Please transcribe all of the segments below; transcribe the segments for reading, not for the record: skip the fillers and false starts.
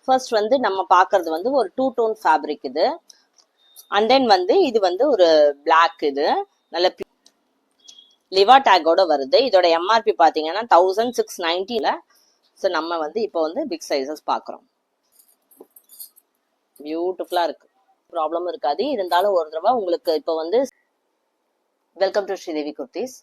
First வந்து நம்ம பார்க்கறது வந்து ஒரு 2 டோன் ஃபேப்ரிக் இது. அண்ட் தென் வந்து இது வந்து ஒரு பிளாக், இது நல்ல லிவா டேக்கோட வருது. இதோட எம்ஆர்பி பாத்தீங்கன்னா 1690. ஸோ நம்ம வந்து இப்போ வந்து பிக் சைஸஸ் பார்க்குறோம். பியூட்டிஃபுல்லா இருக்கு, ப்ராப்ளம் இருக்காது. இருந்தாலும் ஒரு தடவை உங்களுக்கு இப்போ வந்து வெல்கம் டு ஸ்ரீதேவி குர்த்திஸ்.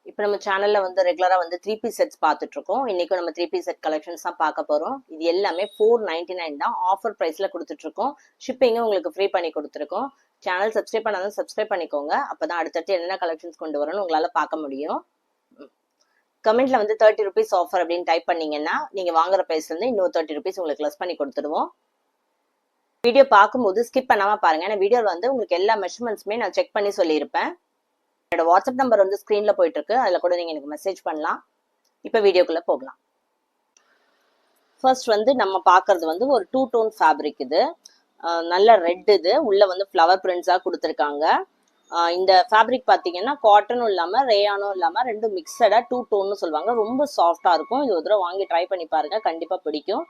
இப்போ நம்ம சேனல்ல வந்து ரெகுலரா வந்து 3 பீஸ் செட்ஸ் பார்த்துட்டு இருக்கோம். இன்னைக்கு நம்ம 3 பீஸ் செட் கலெக்ஷன்ஸ் தான் பார்க்க போறோம். இது எல்லாமே 499 தான், ஆஃபர் பிரைஸ்ல கொடுத்துட்டு இருக்கோம். ஷிப்பிங்கும் உங்களுக்கு ஃப்ரீ பண்ணி கொடுத்துருக்கோம். சேனல் சப்ஸ்கிரைப் பண்ணாலும் சப்ஸ்கிரைப் பண்ணிக்கோங்க, அப்பதான் அடுத்தடுத்து என்னென்ன கலெக்ஷன்ஸ் கொண்டு வரணும் உங்களால பார்க்க முடியும். கமெண்ட்ல வந்து 30 ருபீஸ் ஆஃபர் அப்படின்னு டைப் பண்ணீங்கன்னா நீங்க வாங்குற பிரைஸ்ல இருந்து இன்னும் 30 ருபீஸ் உங்களுக்கு லெஸ் பண்ணி கொடுத்துருவோம். வீடியோ பார்க்கும்போது ஸ்கிப் பண்ணாம பாருங்க, ஏன்னா வீடியோ வந்து உங்களுக்கு எல்லா மெஷர்மெண்ட்ஸுமே நான் செக் பண்ணி சொல்லியிருப்பேன். என்னோட வாட்ஸ்அப் நம்பர் வந்து ஸ்க்ரீன்ல போயிட்டு இருக்கு, அதுல கூட நீங்க எனக்கு மெசேஜ் பண்ணலாம். இப்போ வீடியோக்குள்ள போகலாம். ஃபர்ஸ்ட் வந்து நம்ம பார்க்கறது வந்து ஒரு 2 டோன் ஃபேப்ரிக் இது. நல்ல ரெட், இது உள்ள வந்து ஃப்ளவர் பிரிண்ட்ஸா கொடுத்துருக்காங்க. இந்த ஃபேப்ரிக் பார்த்தீங்கன்னா காட்டனும் இல்லாம ரேயானும் இல்லாம ரெண்டும் மிக்சடா 2 டோன்னு சொல்லுவாங்க. ரொம்ப சாஃப்டா இருக்கும். இது ஒரு தடவை வாங்கி ட்ரை பண்ணி பாருங்க, கண்டிப்பா பிடிக்கும்.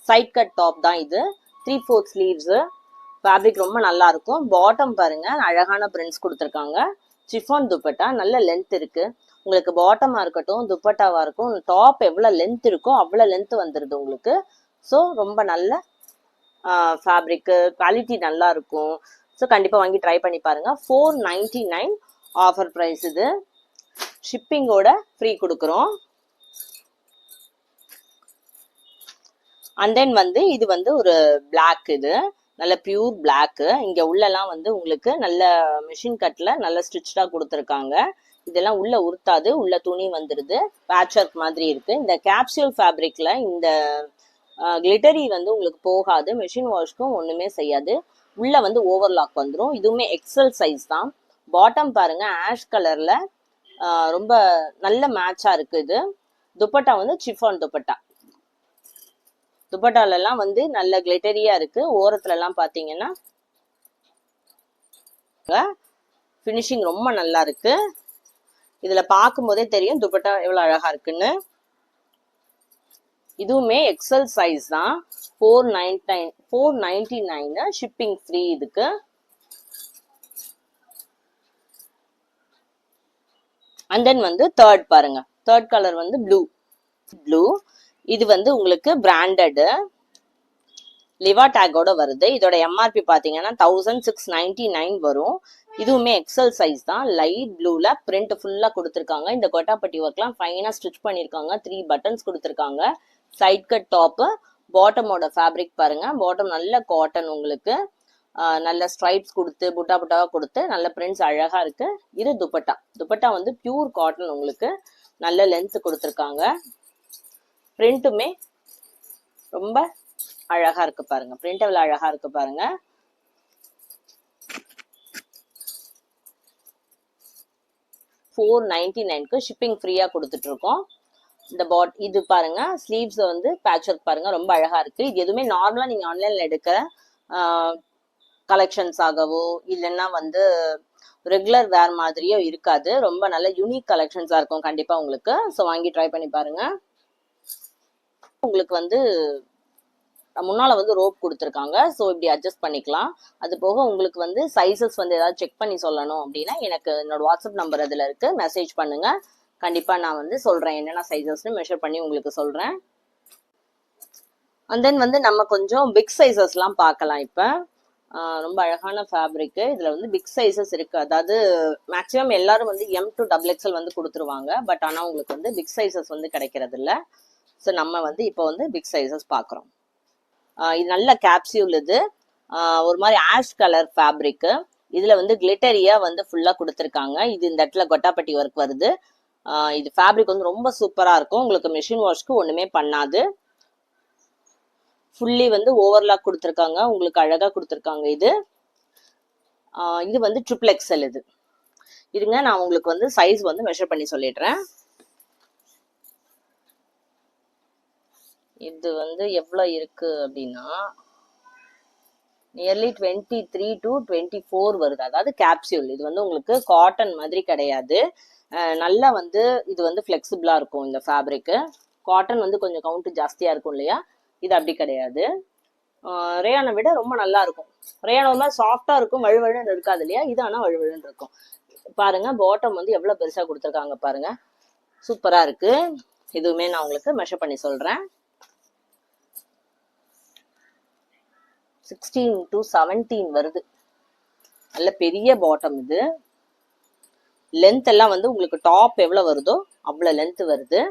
சைட் கட் டாப் தான் இது, 3/4 ஸ்லீவ்ஸ். ஃபேப்ரிக் ரொம்ப நல்லா இருக்கும். பாட்டம் பாருங்க, அழகான பிரிண்ட்ஸ் கொடுத்துருக்காங்க. சிஃபான் துப்பட்டா, நல்ல லென்த் இருக்கு. உங்களுக்கு பாட்டமா இருக்கட்டும் துப்பட்டாவா இருக்கும், டாப் எவ்வளவு லென்த் இருக்கோ அவ்வளவு லென்த் வந்துருது உங்களுக்கு. ஸோ ரொம்ப நல்ல ஃபேப்ரிக், குவாலிட்டி நல்லா இருக்கும். ஸோ கண்டிப்பா வாங்கி ட்ரை பண்ணி பாருங்க. 499 ஆஃபர் பிரைஸ். இது ஷிப்பிங்கோட ஃப்ரீ கொடுக்குறோம். அண்ட் தென் வந்து இது வந்து ஒரு பிளாக், இது நல்ல பியூர் பிளாக். இங்க உள்ளலாம் வந்து உங்களுக்கு நல்ல மிஷின் கட்ல நல்ல ஸ்டிச்சா கொடுத்துருக்காங்க. இதெல்லாம் உள்ள உருத்தாது, உள்ள துணி வந்துருது, பேட்ச் ஒர்க் மாதிரி இருக்கு. இந்த கேப்சூல் ஃபேப்ரிக்ல இந்த கிளிட்டரி வந்து உங்களுக்கு போகாது, மிஷின் வாஷ்க்கும் ஒண்ணுமே செய்யாது. உள்ள வந்து ஓவர்லாக் வந்துடும். இதுவுமே எக்ஸல் சைஸ் தான். பாட்டம் பாருங்க, ஆஷ் கலர்ல ரொம்ப நல்ல மேட்சா இருக்கு. இது துப்பட்டா வந்து சிஃபான் துப்பட்டா. துப்பட்டால எல்லாம் வந்து நல்ல கிளிட்டரியா இருக்கு. ஓரத்துல எல்லாம் பாத்தீங்கன்னா பினிஷிங் ரொம்ப நல்லா இருக்கு. இதுல பார்க்கும் போதே தெரியும் துப்பட்டா எவ்வளவு அழகா இருக்குன்னு. இதுவுமே எக்ஸல் சைஸ் தான். 499 ஷிப்பிங் ஃப்ரீ இதுக்கு. அண்ட் தென் வந்து தேர்ட் பாருங்க, தேர்ட் கலர் வந்து ப்ளூ. இது வந்து உங்களுக்கு பிராண்டட் லிவா டேக்கோட வருது. இதோட எம்ஆர்பி பாத்தீங்கன்னா 1699 வரும். இதுவுமே எக்ஸல் சைஸ் தான். லைட் ப்ளூல பிரிண்ட் ஃபுல்லா கொடுத்துருக்காங்க. இந்த கொட்டாப்பட்டி ஒர்க்லாம் ஃபைனா ஸ்டிச் பண்ணிருக்காங்க. 3 பட்டன்ஸ் கொடுத்துருக்காங்க. Side cut top. பாட்டமோட ஃபேப்ரிக் பாருங்க, பாட்டம் நல்ல காட்டன், உங்களுக்கு நல்ல ஸ்ட்ரைப்ஸ் கொடுத்து புட்டா புட்டாவா கொடுத்து நல்ல பிரிண்ட்ஸ் அழகா இருக்கு. இது துப்பட்டா வந்து பியூர் காட்டன், உங்களுக்கு நல்ல லென்த் கொடுத்துருக்காங்க. பிரிண்ட்டுமே ரொம்ப அழகா இருக்கு பாருங்க, பிரிண்ட் எவ்வளவு அழகா இருக்கு பாருங்க. $499 ஷிப்பிங் ஃப்ரீயா கொடுத்துட்டு இருக்கோம். இந்த இது பாருங்க, ஸ்லீவ்ஸ் வந்து பேட்ச் ஒர்க் பாருங்க, ரொம்ப அழகா இருக்கு. இது எதுவுமே நார்மலா நீங்க ஆன்லைன்ல எடுக்கிற கலெக்ஷன்ஸ் ஆகவோ இல்லைன்னா வந்து ரெகுலர் வேர் மாதிரியோ இருக்காது. ரொம்ப நல்ல யூனிக் கலெக்ஷன்ஸா இருக்கும் கண்டிப்பா உங்களுக்கு. ஸோ வாங்கி ட்ரை பண்ணி பாருங்க. உங்களுக்கு வந்து முன்னால வந்து ரோப் கொடுத்துருக்காங்க, ஸோ இப்படி அட்ஜஸ்ட் பண்ணிக்கலாம். அது போக உங்களுக்கு வந்து சைசஸ் வந்து ஏதாவது செக் பண்ணி சொல்லணும் அப்படின்னா எனக்கு என்னோட வாட்ஸ்அப் நம்பர் அதுல இருக்கு, மெசேஜ் பண்ணுங்க. கண்டிப்பா நான் வந்து சொல்றேன் என்னென்ன சைசஸ்னு மெஷர் பண்ணி உங்களுக்கு சொல்றேன். அண்ட் தென் வந்து நம்ம கொஞ்சம் பிக் சைசஸ்லாம் பார்க்கலாம். இப்போ ரொம்ப அழகான ஃபேப்ரிக். இதுல வந்து பிக் சைசஸ் இருக்கு. அதாவது மேக்ஸிமம் எல்லாரும் வந்து M to XXL வந்து கொடுத்துருவாங்க. பட் ஆனா உங்களுக்கு வந்து பிக் சைசஸ் வந்து கிடைக்கிறது இல்லை. ஸோ நம்ம வந்து இப்போ வந்து பிக் சைசஸ் பார்க்குறோம். இது நல்ல கேப்சியூல். இது ஒரு மாதிரி ஆஷ் கலர் ஃபேப்ரிக். இதுல வந்து கிளிட்டரியா வந்து ஃபுல்லா கொடுத்துருக்காங்க. இது இந்த இடத்துல கொட்டாப்பட்டி ஒர்க் வருது. இது ஃபேப்ரிக் வந்து ரொம்ப சூப்பரா இருக்கும். உங்களுக்கு மிஷின் வாஷ்க்கு ஒண்ணுமே பண்ணாது. ஃபுல்லி வந்து ஓவர்லாக் கொடுத்துருக்காங்க, உங்களுக்கு அழகா கொடுத்துருக்காங்க. இது வந்து ட்ரிபிள் XL. இது இருங்க, நான் உங்களுக்கு வந்து சைஸ் வந்து மெஷர் பண்ணி சொல்லிடுறேன். இது வந்து எவ்வளவு இருக்கு அப்படின்னா நியர்லி 23 to 24 வருது. அதாவது கேப்சியூல். இது வந்து உங்களுக்கு காட்டன் மாதிரி கிடையாது. நல்லா வந்து இது வந்து ஃபிளெக்சிபிளா இருக்கும் இந்த ஃபேப்ரிக். காட்டன் வந்து கொஞ்சம் கவுண்ட் ஜாஸ்தியா இருக்கும் இல்லையா, இது அப்படி கிடையாது. ரேயானை விட ரொம்ப நல்லா இருக்கும். ரேயான் ஒரு மாதிரி சாஃப்டா இருக்கும், வழுவழுன்னு இருக்காது இல்லையா, இது ஆனா வழுவழுன்னு இருக்கும். பாருங்க பாட்டம் வந்து எவ்வளவு பெருசா கொடுத்துருக்காங்க பாருங்க, சூப்பரா இருக்கு. இதுவுமே நான் உங்களுக்கு மெஷர் பண்ணி சொல்றேன். 16 to 17 வருது. நல்ல பெரிய பாட்டம் இது. லென்த் எல்லாம் வந்து உங்களுக்கு டாப் எவ்வளவு வருதோ அவ்வளவு லென்த் வருது.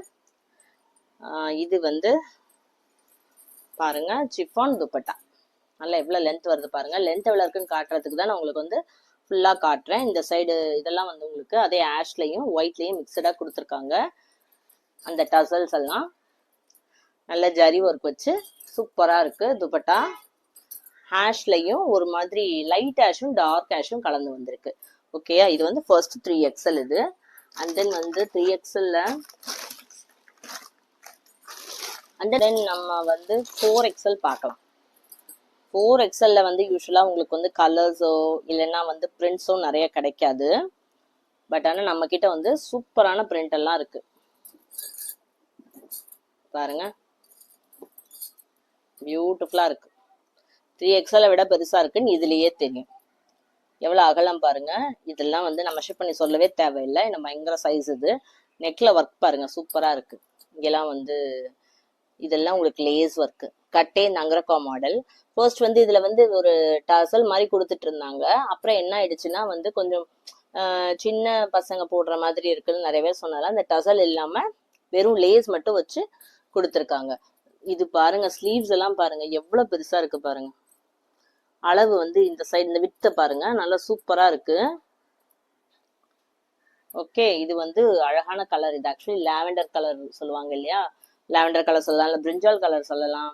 இது வந்து பாருங்க சிஃபான் துப்பட்டா. நல்லா எவ்வளவு லென்த் வருது பாருங்க. லென்த் எவ்வளவு இருக்குன்னு காட்டுறதுக்கு தான் நான் உங்களுக்கு வந்து ஃபுல்லா காட்டுறேன். இந்த சைடு இதெல்லாம் வந்து உங்களுக்கு அதே ஆஷ்லையும் ஒயிட்லயும் மிக்சடா கொடுத்துருக்காங்க. அந்த டசல்ஸ் எல்லாம் நல்ல ஜரி ஒர்க் வச்சு சூப்பரா இருக்கு துப்பட்டா. ஆஷ்லையும் ஒரு மாதிரி லைட் ஆஷும் டார்க் ஆஷும் கலந்து வந்திருக்கு. ஓகேயா, இது வந்து ஃபர்ஸ்ட் 3XL இது. அண்ட் தென் வந்து 3XL அண்ட் தென் நம்ம வந்து 4XL பார்க்கலாம். 4XL வந்து யூஸ்வலா உங்களுக்கு வந்து கலர்ஸோ இல்லைன்னா வந்து பிரிண்ட்ஸோ நிறைய கிடைக்காது. பட் ஆனால் நம்ம கிட்ட வந்து சூப்பரான பிரிண்ட் எல்லாம் இருக்கு பாருங்க, பியூட்டிஃபுல்லா இருக்கு. 3XL விட பெருசா இருக்குன்னு இதுலயே தெரியும். எவ்வளவு அகலம் பாருங்க. இதெல்லாம் வந்து நம்ம மெஷர் பண்ணி சொல்லவே தேவையில்லை, நம்ம பயங்கர சைஸ் இது. நெக்ல ஒர்க் பாருங்க சூப்பரா இருக்கு. இங்கெல்லாம் வந்து இதெல்லாம் உங்களுக்கு லேஸ் ஒர்க், கட்டே நங்கரக்கா மாடல். ஃபர்ஸ்ட் வந்து இதுல வந்து ஒரு டசல் மாதிரி கொடுத்துட்டு இருந்தாங்க. அப்புறம் என்ன ஆயிடுச்சுன்னா வந்து கொஞ்சம் சின்ன பசங்க போடுற மாதிரி இருக்குன்னு நிறைய பேர் சொன்னால அந்த டசல் இல்லாம வெறும் லேஸ் மட்டும் வச்சு கொடுத்துருக்காங்க. இது பாருங்க ஸ்லீவ்ஸ் எல்லாம் பாருங்க எவ்வளவு பெருசா இருக்கு பாருங்க. அளவு வந்து இந்த சைடு இந்த வித்த பாருங்க நல்லா சூப்பரா இருக்கு. ஓகே, இது வந்து அழகான கலர். இது ஆக்சுவலி லாவெண்டர் கலர் சொல்லுவாங்க இல்லையா, லாவெண்டர் கலர் சொல்லலாம், இல்லை பிரிஞ்சால் கலர் சொல்லலாம்.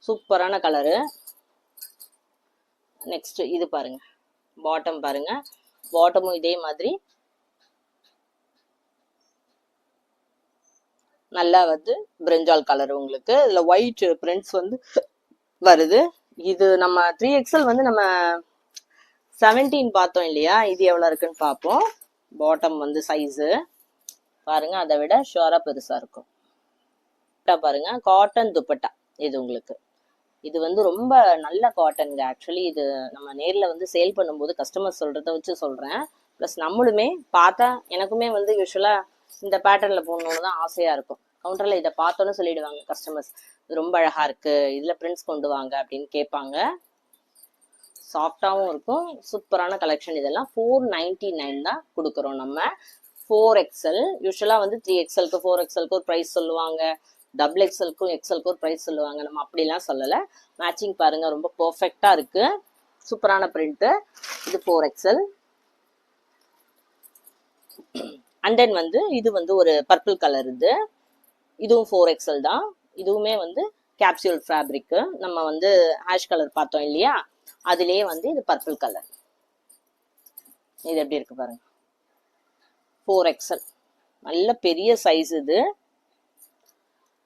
சூப்பரான கலரு. நெக்ஸ்ட் இது பாருங்க, பாட்டம் பாருங்க. பாட்டமும் இதே மாதிரி நல்லா வந்து பிரிஞ்சால் கலர் உங்களுக்கு. இதுல ஒயிட் பிரிண்ட்ஸ் வந்து வருது. இது நம்ம 3XL வந்து நம்ம 17 பார்த்தோம் இல்லையா, இது எவ்வளவு இருக்குன்னு பார்ப்போம். பாட்டம் வந்து சைஸு பாருங்க அதை விட ஷுவரா பெருசா இருக்கும். பாருங்க காட்டன் துப்பட்டா இது உங்களுக்கு. இது வந்து ரொம்ப நல்ல காட்டனுங்க. ஆக்சுவலி இது நம்ம நேர்ல வந்து சேல் பண்ணும்போது கஸ்டமர் சொல்றத வச்சு சொல்றேன். ப்ளஸ் நம்மளுமே பார்த்தா எனக்குமே வந்து யூஸ்வலா இந்த பேட்டர்ன்ல போடணும்னு தான் ஆசையா இருக்கும். கவுண்டர்ல இதை பார்த்தோன்னு சொல்லிடுவாங்க கஸ்டமர்ஸ், இது ரொம்ப அழகா இருக்கு, இதுல பிரிண்ட்ஸ் கொண்டு வாங்க அப்படின்னு கேட்பாங்க. சாஃப்டாவும் இருக்கும், சூப்பரான கலெக்ஷன். இதெல்லாம் 499 தான் கொடுக்குறோம் நம்ம. 4XL யூஸ்வலா வந்து 3XLக்கு 4XLக்கு ஒரு ப்ரைஸ் சொல்லுவாங்க, XXLக்கும் XLக்கும் ஒரு ப்ரைஸ் சொல்லுவாங்க. நம்ம அப்படிலாம் சொல்லல. மேட்சிங் பாருங்க ரொம்ப பெர்ஃபெக்டா இருக்கு, சூப்பரான பிரிண்ட். இது 4XL. அண்ட் தென் வந்து இது வந்து ஒரு பர்பிள் கலர். இதுவும் 4XL தான். இதுவுமே வந்து கேப்சூல் ஃபேப்ரிக். நம்ம வந்து ஆஷ் கலர் பார்த்தோம் இல்லையா, அதுலயே வந்து இது பர்பிள் கலர். இது எப்படி இருக்கு பாருங்க, 4XL நல்ல பெரிய சைஸ். இது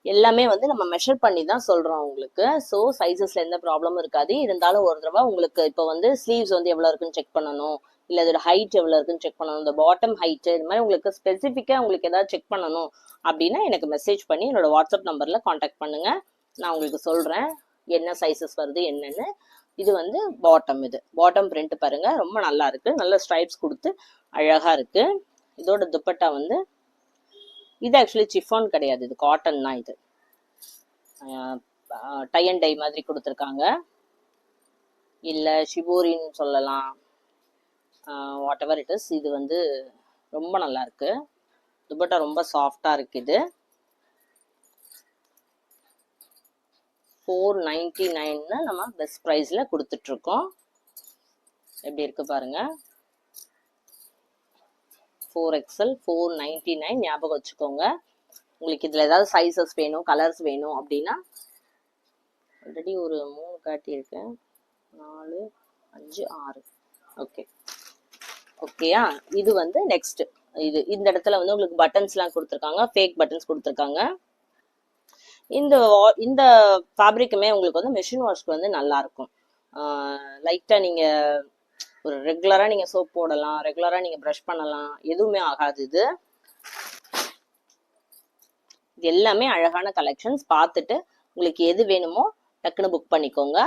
எல்லாமே வந்து நம்ம மெஷர் பண்ணி தான் சொல்றோம் உங்களுக்கு. ஸோ சைஸஸ்ல எந்த ப்ராப்ளமும் இருக்காது. இருந்தாலும் ஒரு தடவை உங்களுக்கு இப்போ வந்து ஸ்லீவ்ஸ் வந்து எவ்வளவு இருக்குன்னு செக் பண்ணணும், இல்ல இதோட ஹைட் எவ்வளவு இருக்குன்னு செக் பண்ணணும், இந்த பாட்டம் ஹைட், இது மாதிரி உங்களுக்கு ஸ்பெசிஃபிக்கா உங்களுக்கு ஏதாவது செக் பண்ணணும் அப்படின்னா எனக்கு மெசேஜ் பண்ணி என்னோட வாட்ஸ்அப் நம்பர்ல காண்டாக்ட் பண்ணுங்க. நான் உங்களுக்கு சொல்றேன் என்ன சைஸஸ் வருது என்னன்னு. இது வந்து பாட்டம். இது பாட்டம் பிரிண்ட் பாருங்க ரொம்ப நல்லா இருக்கு, நல்ல ஸ்ட்ரைப்ஸ் கொடுத்து அழகா இருக்கு. இதோட துப்பட்டா வந்து இது ஆக்சுவலி சிஃபான் கிடையாது, இது காட்டன் தான். இது டை அண்ட் டை மாதிரி கொடுத்துருக்காங்க, இல்ல ஷிபோரின்னு சொல்லலாம், வாட் எவர் இட் இஸ். இது வந்து ரொம்ப நல்லா இருக்கு, துப்பட்டா ரொம்ப சாஃப்டா இருக்கு. இது 499 நம்ம பெஸ்ட் ப்ரைஸ்ல கொடுத்துட்டு இருக்கோம். எப்படி இருக்கு பாருங்க, 4XL 499 ஞாபகம் வச்சுக்கோங்க. உங்களுக்கு இதுல ஏதாவது சைஸஸ் வேணும், கலர்ஸ் வேணும் அப்படின்னா ஆல்ரெடி ஒரு 3 காட்டியிருக்கேன், 4 5 6. ஓகே ஓகேயா. இது வந்து நெக்ஸ்ட். இது இந்த இடத்துல வந்து உங்களுக்கு பட்டன்ஸ் எல்லாம் கொடுத்துருக்காங்க, ஃபேக் பட்டன்ஸ் கொடுத்துருக்காங்க. இந்த ஃபேப்ரிக்குமே உங்களுக்கு வந்து மெஷின் வாஷ்க்கு வந்து நல்லா இருக்கும். லைட்டா நீங்க ஒரு ரெகுலரா நீங்க சோப் போடலாம், ரெகுலரா நீங்க ப்ரஷ் பண்ணலாம், எதுவுமே ஆகாது. இது எல்லாமே அழகான கலெக்ஷன்ஸ். பார்த்துட்டு உங்களுக்கு எது வேணுமோ டக்குன்னு புக் பண்ணிக்கோங்க.